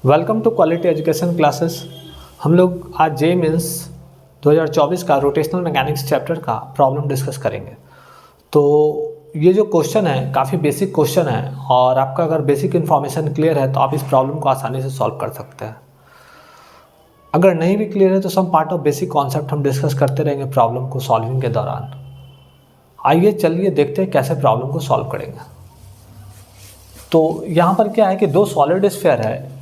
Welcome to quality education classes. हम लोग आज जे मीन्स 2024 का रोटेशनल मैकेनिक्स चैप्टर का प्रॉब्लम डिस्कस करेंगे। तो ये जो क्वेश्चन है काफ़ी बेसिक क्वेश्चन है और आपका अगर बेसिक इन्फॉर्मेशन क्लियर है तो आप इस प्रॉब्लम को आसानी से सॉल्व कर सकते हैं। अगर नहीं भी क्लियर है तो some part of basic concept हम डिस्कस करते रहेंगे प्रॉब्लम को सॉल्विंग के दौरान। आइए चलिए देखते हैं कैसे प्रॉब्लम को सॉल्व करेंगे। तो यहाँ पर क्या है कि दो सॉलिड स्फीयर है,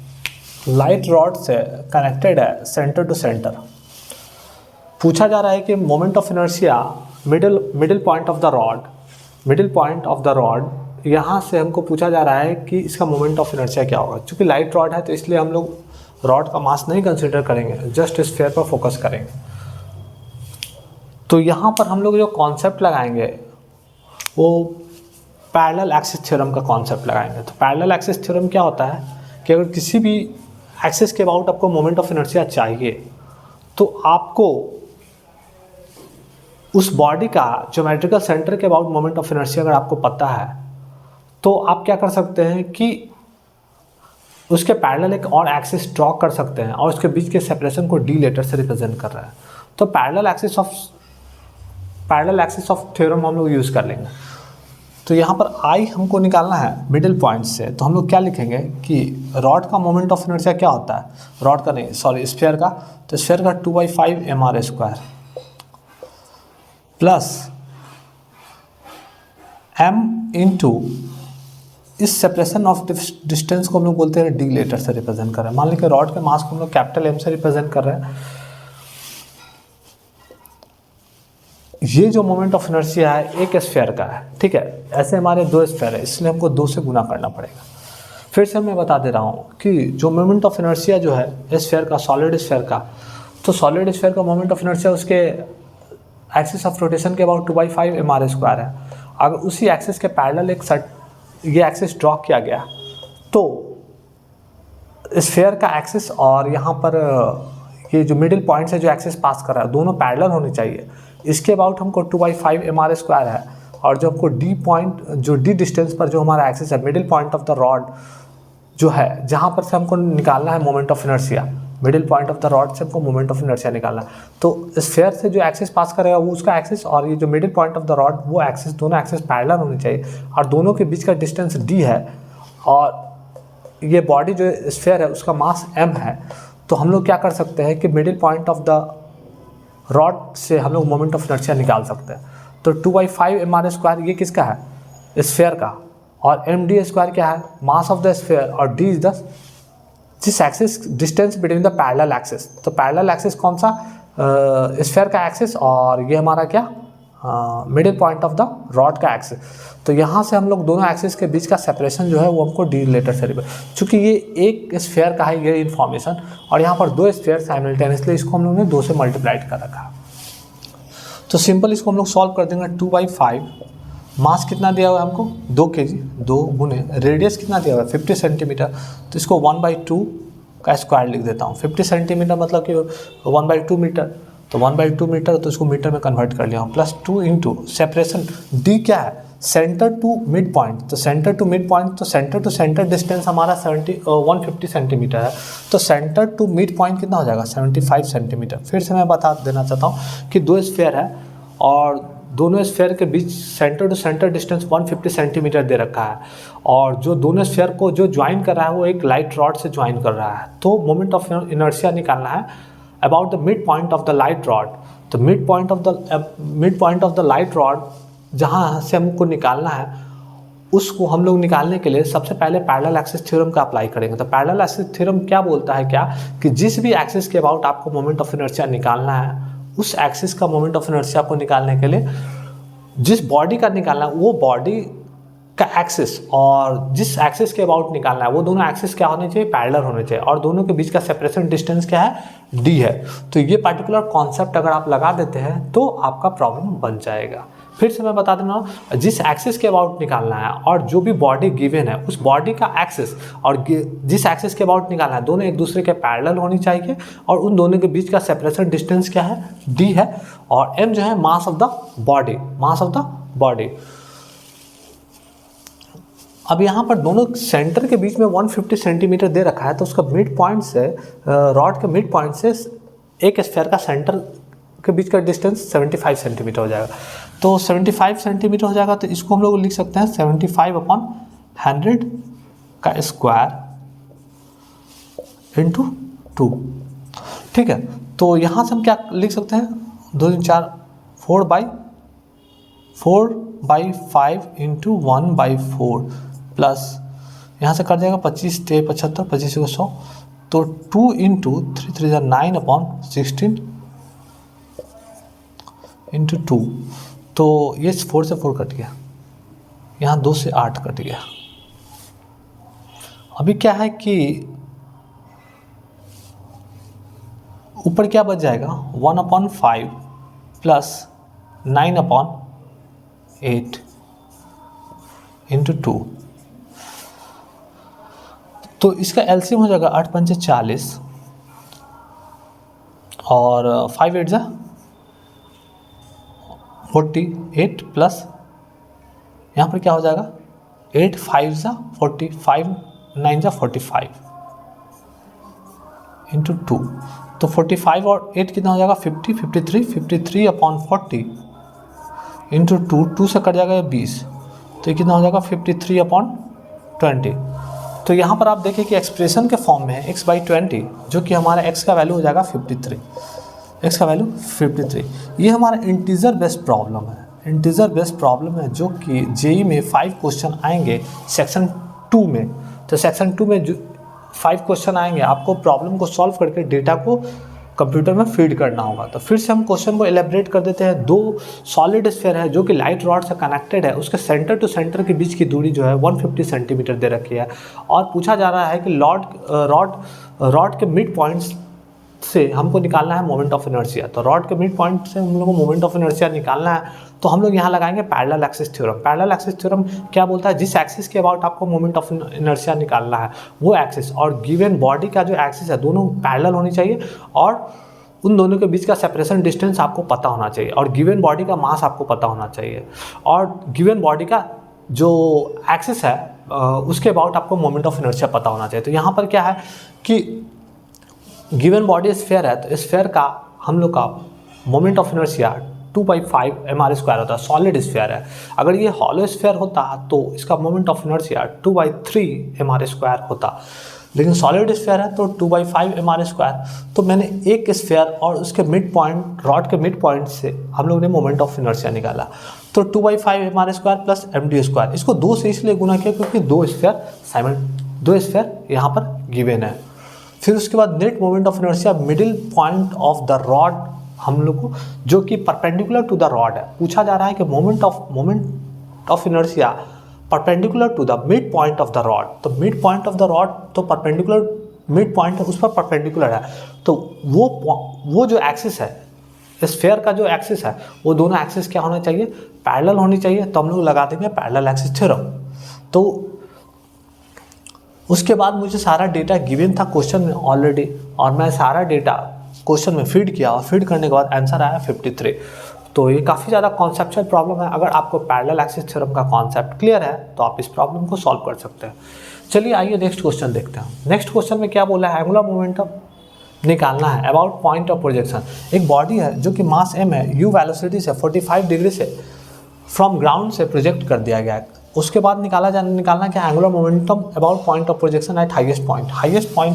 लाइट रॉड से कनेक्टेड है सेंटर टू सेंटर। पूछा जा रहा है कि moment of inertia middle point of the rod यहाँ से हमको पूछा जा रहा है कि इसका मोमेंट ऑफ इनर्शिया क्या होगा। क्योंकि लाइट रॉड है तो इसलिए हम लोग रॉड का मास नहीं कंसीडर करेंगे, जस्ट स्फीयर पर फोकस करेंगे। तो यहाँ पर हम लोग जो कॉन्सेप्ट लगाएंगे वो पैरेलल एक्सिस थ्योरम का कॉन्सेप्ट लगाएंगे। तो पैरेलल एक्सिस थ्योरम क्या होता है कि अगर किसी भी एक्सिस के अबाउट आपको मोमेंट ऑफ इनर्शिया चाहिए तो आपको उस बॉडी का ज्योमेट्रिकल सेंटर के अबाउट मोमेंट ऑफ इनर्शिया अगर आपको पता है तो आप क्या कर सकते हैं कि उसके पैरेलल एक और एक्सिस ड्रॉ कर सकते हैं और उसके बीच के सेपरेशन को डी लेटर से रिप्रेजेंट कर रहा है। तो पैरेलल एक्सिस ऑफ थ्योरम हम लोग यूज़ कर लेंगे। तो यहाँ पर आई हमको निकालना है मिडिल पॉइंट से, तो हम लोग क्या लिखेंगे कि रॉड का मोमेंट ऑफ इनर्शिया क्या होता है, रॉड का नहीं सॉरी स्फीयर का, तो स्फीयर का 2/5 mr² प्लस m इंटू इस सेपरेशन ऑफ डिस्टेंस को हम लोग बोलते हैं डी लेटर से रिप्रेजेंट कर रहे हैं। मान लीजिए रॉड के मास को हम लोग कैपिटल M से रिप्रेजेंट कर रहे हैं। ये जो मोमेंट ऑफ इनर्शिया है एक स्फीयर का है, ठीक है। ऐसे हमारे दो स्फीयर है इसलिए हमको 2 से गुना करना पड़ेगा। फिर से मैं बता दे रहा हूँ कि जो मोमेंट ऑफ इनर्शिया जो है स्फीयर का, सॉलिड स्फीयर का, तो सॉलिड स्फीयर का मोमेंट ऑफ इनर्शिया उसके एक्सिस ऑफ रोटेशन के अबाउट 2/5 mr² है। अगर उसी एक्सिस के पैरेलल ये एक्सिस ड्रॉ किया गया तो स्फीयर का एक्सिस और यहाँ पर ये जो मिडिल पॉइंट से जो एक्सिस पास कर रहा है दोनों पैरेलल होनी चाहिए। इसके अबाउट हमको 2/5 mr² है और जो हमको डी डिस्टेंस पर जो हमारा एक्सिस है middle point of the rod जो है जहाँ पर से हमको निकालना है moment of inertia, middle point of the rod से हमको मोमेंट ऑफ इनर्शिया निकालना है। तो स्फीयर से जो एक्सिस पास करेगा वो उसका एक्सिस और ये जो middle point of the rod वो एक्सिस, दोनों एक्सिस पैरेलल होनी चाहिए और दोनों के बीच का डिस्टेंस d है और ये बॉडी जो स्फीयर है उसका मास m है। तो हम लोग क्या कर सकते हैं कि middle point of the rod से हम लोग मोमेंट ऑफ इनर्शिया निकाल सकते हैं। तो 2/5 mr² ये किसका है, स्फीयर का, और md² क्या है, मास ऑफ द स्फीयर, और d इज द जिस axis distance between the parallel axis. तो पैरेलल एक्सिस कौन सा, स्फीयर का एक्सिस, और ये हमारा क्या middle point of the rod का एक्सिस। तो यहाँ से हम लोग दोनों एक्सिस के बीच का सेपरेशन जो है वो हमको डी लेटर से चूँकि ये एक स्फीयर का है ये इन्फॉर्मेशन और यहाँ पर दो स्फीयर साइमल्टेनियसली, इसको हम लोग ने 2 से मल्टीप्लाइड कर रखा। तो सिंपल इसको हम लोग सॉल्व कर देंगे। 2/5 मास कितना दिया हुआ है हमको 2 kg, 2 गुने रेडियस कितना दिया हुआ है 50 सेंटीमीटर, तो इसको 1/2 का स्क्वायर लिख देता हूँ। 50 सेंटीमीटर मतलब कि 1/2 मीटर, तो 1/2 मीटर तो इसको मीटर में कन्वर्ट कर लिया हूँ, प्लस 2 इंटू सेपरेशन डी क्या है, सेंटर टू मिड पॉइंट। तो सेंटर टू मिड पॉइंट, तो सेंटर टू सेंटर डिस्टेंस हमारा 150 सेंटीमीटर है। तो सेंटर टू मिड पॉइंट कितना हो जाएगा 75 सेंटीमीटर। फिर से मैं बता देना चाहता हूँ कि दो स्फीयर है और दोनों स्फीयर के बीच centre to centre distance 150 centimetre दे रखा है और जो दोनों स्फीयर को जो ज्वाइन कर रहा है वो एक लाइट रॉड से ज्वाइन कर रहा है। तो मोमेंट ऑफ इनर्शिया निकालना है about the mid point of the light rod. तो mid point of the light rod जहाँ से हमको निकालना है उसको हम लोग निकालने के लिए सबसे पहले पैरेलल एक्सिस थ्योरम का अप्लाई करेंगे। तो पैरेलल एक्सिस थ्योरम क्या बोलता है क्या कि जिस भी एक्सिस के अबाउट आपको मोमेंट ऑफ इनर्शिया निकालना है उस एक्सिस का मोमेंट ऑफ इनर्शिया को निकालने के लिए जिस बॉडी का निकालना है वो बॉडी का एक्सिस और जिस एक्सिस के अबाउट निकालना है वो दोनों एक्सिस क्या होने चाहिए, पैरेलल होने चाहिए और दोनों के बीच का सेपरेशन डिस्टेंस क्या है, d है। तो ये पर्टिकुलर कॉन्सेप्ट अगर आप लगा देते हैं तो आपका प्रॉब्लम बन जाएगा। फिर से मैं बता देना, जिस एक्सिस के अबाउट निकालना है और जो भी बॉडी गिवन है उस बॉडी का एक्सिस और जिस एक्सिस के अबाउट निकालना है दोनों एक दूसरे के पैरेलल होनी चाहिए और उन दोनों के बीच का सेपरेशन डिस्टेंस क्या है, d है, और m जो है मास ऑफ द बॉडी। अब यहाँ पर दोनों सेंटर के बीच में 150 सेंटीमीटर दे रखा है, तो उसका मिड पॉइंट से रॉड के मिड पॉइंट से एक स्फीयर का सेंटर के बीच का डिस्टेंस 75 सेंटीमीटर हो जाएगा। तो 75 सेंटीमीटर हो जाएगा, तो इसको हम लोग लिख सकते हैं 75/100 का स्क्वायर इंटू 2। ठीक है, तो यहाँ से हम क्या लिख सकते हैं, 2 3 4 4/5 इंटू 1/4 प्लस यहाँ से कट जाएगा 25 × 75, 25 को 100, तो 2 इंटू 3 3 9/16 इंटू 2, तो ये 4 से 4 कट गया, यहाँ 2 से 8 कट गया। अभी क्या है कि ऊपर क्या बच जाएगा, 1/5 प्लस 9/8 इंटू 2, तो इसका एलसीएम हो जाएगा 8 पंचे 40 और 5 8 जा 48 प्लस यहाँ पर क्या हो जाएगा 8 5 जा 40, 5 9 जा 45 इंटू 2, तो 45 और 8 कितना हो जाएगा 50, 53, 53/40 इंटू 2, 2 से कट जाएगा 20, तो ये कितना हो जाएगा 53/20। तो यहाँ पर आप देखें कि एक्सप्रेशन के फॉर्म में है x/20, जो कि हमारा x का वैल्यू हो जाएगा 53, x का वैल्यू 53। ये हमारा इंटीजर बेस्ड प्रॉब्लम है, इंटीजर बेस्ड प्रॉब्लम है, जो कि जेई में 5 क्वेश्चन आएंगे सेक्शन 2 में। तो सेक्शन 2 में जो 5 क्वेश्चन आएंगे, आपको प्रॉब्लम को सॉल्व करके डेटा को कंप्यूटर में फीड करना होगा। तो फिर से हम क्वेश्चन को एलेबरेट कर देते हैं। 2 सॉलिड स्फीयर है जो कि लाइट रॉड से कनेक्टेड है, उसके सेंटर टू सेंटर के बीच की दूरी जो है 150 सेंटीमीटर दे रखी है, और पूछा जा रहा है कि रॉड के मिड पॉइंट्स से हमको निकालना है मोमेंट ऑफ इनर्शिया। तो रॉड के मिड पॉइंट से हम लोग को मोमेंट ऑफ इनर्शिया निकालना है, तो हम लोग यहाँ लगाएंगे parallel axis theorem. Parallel axis theorem क्या बोलता है, जिस एक्सिस के अबाउट आपको मोमेंट ऑफ इनर्शिया निकालना है वो एक्सिस और गिवन बॉडी का जो एक्सिस है दोनों पैरेलल होनी चाहिए, और उन दोनों के बीच का सेपरेशन डिस्टेंस आपको पता होना चाहिए, और गिवन बॉडी का मास आपको पता होना चाहिए, और गिवन बॉडी का जो एक्सिस है उसके अबाउट आपको मोमेंट ऑफ इनर्शिया पता होना चाहिए। तो यहाँ पर क्या है कि गिवन बॉडी स्फीयर है, तो स्फीयर का हम लोग का मोमेंट ऑफ इनर्शिया 2/5 mr² होता है, सॉलिड स्फीयर है। अगर ये हॉलो स्फीयर होता तो इसका मोमेंट ऑफ इनर्शिया 2/3 mr² होता, लेकिन सॉलिड स्फीयर है तो 2/5 mr²। तो मैंने एक स्फीयर और उसके मिड पॉइंट, रॉड के मिड पॉइंट से हम लोग ने मोमेंट ऑफ इनर्शिया निकाला, तो 2/5 mr² प्लस md²। इसको 2 से इसलिए गुना किया क्योंकि 2 स्फीयर यहाँ पर गिवन है। फिर उसके बाद net moment of inertia middle point of the rod हम लोग को, जो कि परपेंडिकुलर टू द रॉड है, पूछा जा रहा है कि moment of inertia perpendicular to the mid point of the rod. तो mid point of the rod तो परपेंडिकुलर, मिड पॉइंट है उस पर परपेंडिकुलर है, तो वो जो एक्सिस है, स्फीयर का जो एक्सिस है, वो दोनों एक्सिस क्या होना चाहिए, पैरेलल होनी चाहिए। तो हम लोग लगा देंगे पैरेलल एक्सिस थ्योरम। तो उसके बाद मुझे सारा डेटा गिवन था क्वेश्चन में ऑलरेडी, और मैं सारा डेटा क्वेश्चन में फीड किया, और फीड करने के बाद आंसर आया 53। तो ये काफ़ी ज़्यादा कॉन्सेप्चुअल प्रॉब्लम है। अगर आपको पैरेलल एक्सिस थ्योरम का कॉन्सेप्ट क्लियर है तो आप इस प्रॉब्लम को सॉल्व कर सकते हैं। चलिए आइए नेक्स्ट क्वेश्चन देखते हैं। नेक्स्ट क्वेश्चन में क्या बोला है, एंगुलर मोमेंटम निकालना है अबाउट पॉइंट ऑफ प्रोजेक्शन। एक बॉडी है जो कि मास m है, u वेलोसिटी से 45 डिग्री से फ्रॉम ग्राउंड से प्रोजेक्ट कर दिया गया है। उसके बाद निकालना क्या, angular momentum about point of projection eight highest point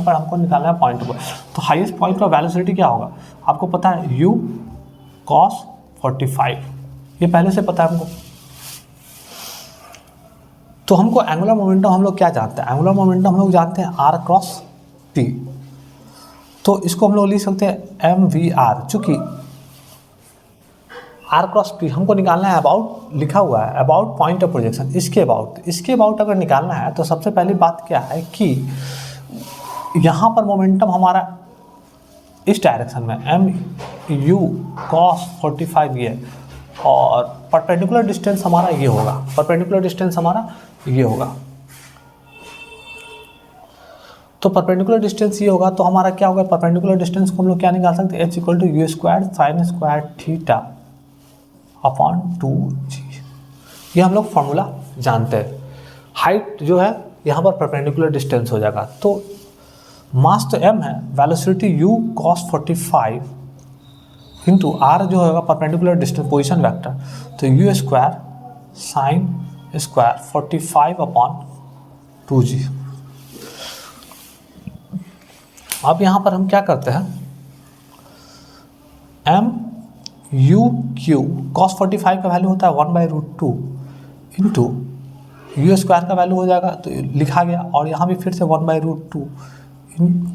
पर हमको निकालना है पॉइंट ऑफ। तो हाईएस्ट पॉइंट पर वेलोसिटी क्या होगा, आपको पता है u cos 45, ये पहले से पता है हमको। तो हमको एंगुलर मोमेंटम हम लोग क्या जानते हैं, एंगुलर मोमेंटम हम लोग जानते हैं r क्रॉस p। तो इसको हम लोग लिख सकते हैं mvr, चूँकि r क्रॉस p हमको निकालना है अबाउट, लिखा हुआ है अबाउट पॉइंट ऑफ प्रोजेक्शन। इसके अबाउट अगर निकालना है तो सबसे पहली बात क्या है कि यहाँ पर मोमेंटम हमारा इस डायरेक्शन में mu cos 45 ये, और परपेंडिकुलर डिस्टेंस हमारा ये होगा, तो परपेंडिकुलर डिस्टेंस ये होगा। तो हमारा क्या होगा, परपेंडिकुलर डिस्टेंस को हम लोग क्या निकाल सकते हैं, h = u² sin² θ upon 2g। ये हम लोग फॉर्मूला जानते हैं। हाइट जो है यहाँ पर परपेंडिकुलर डिस्टेंस हो जाएगा। तो मास तो m है, velocity u cos 45 into r जो होगा परपेंडिकुलर डिस्टेंस पोजिशन वेक्टर, तो u square sine square 45/2g। अब यहाँ पर हम क्या करते हैं, m u q cos 45 का वैल्यू होता है 1/√2 इंटू यू स्क्वायर का वैल्यू हो जाएगा, तो लिखा गया, और यहाँ भी फिर से 1/√2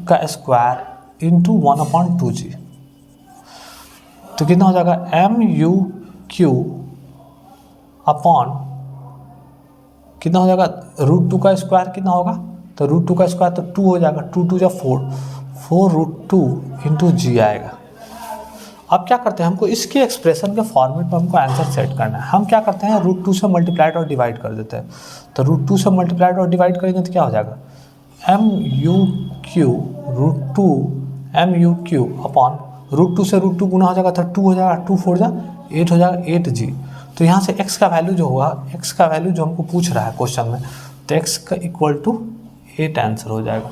का स्क्वायर इंटू 1/2g। तो कितना हो जाएगा, एम यू क्यू अपॉन कितना हो जाएगा, √2 का स्क्वायर कितना होगा, तो √2 का स्क्वायर तो 2 हो जाएगा, 2 2 जा 4√2 इंटू जी आएगा। अब क्या करते हैं, हमको इसके एक्सप्रेशन के फॉर्मेट में हमको आंसर सेट करना है। हम क्या करते हैं, √2 से मल्टीप्लाइड और डिवाइड कर देते हैं। तो √2 से मल्टीप्लाइड और डिवाइड करेंगे तो क्या हो जाएगा, M U Q √2 M U Q upon √2 से √2 गुना हो जाएगा तो 2 हो जाएगा, 2 4 जा 8 हो जाएगा 8g। तो यहाँ से x का वैल्यू जो होगा, x का वैल्यू जो हमको पूछ रहा है क्वेश्चन में, तो x का इक्वल टू 8 आंसर हो जाएगा।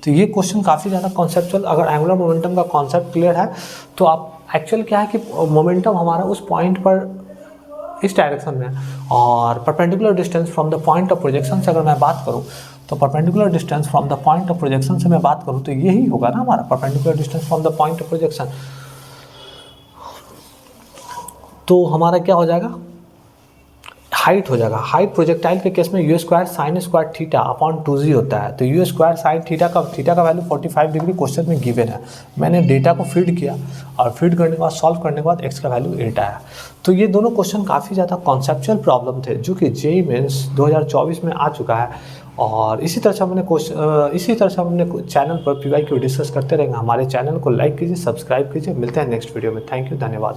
तो ये क्वेश्चन काफ़ी ज़्यादा कॉन्सेप्चुअल, अगर एंगुलर मोमेंटम का कॉन्सेप्ट क्लियर है तो आप एक्चुअल क्या है कि मोमेंटम हमारा उस पॉइंट पर इस डायरेक्शन में, और perpendicular distance from the point of projection से अगर मैं बात करूं, तो perpendicular distance from the point of projection से मैं बात करूं तो यही होगा ना हमारा perpendicular distance from the point of projection. तो हमारा क्या हो जाएगा, हाइट हो जाएगा। हाइट प्रोजेक्टाइल के केस में you square sine square theta upon 2g होता है। तो यू स्क्वायर साइन थीटा का वैल्यू 45 डिग्री क्वेश्चन में गिवन है। मैंने डेटा को फीड किया और फीड करने के बाद सॉल्व करने के बाद x का वैल्यू 8 आया। तो ये दोनों क्वेश्चन काफ़ी ज़्यादा कॉन्सेप्चुअल प्रॉब्लम थे जो कि जेईई मेंस 2024 में आ चुका है। और इसी तरह से हमने चैनल पर PYQ डिस्कस करते रहेंगे। हमारे चैनल को लाइक कीजिए, सब्सक्राइब कीजिए। मिलते हैं नेक्स्ट वीडियो में। थैंक यू, धन्यवाद।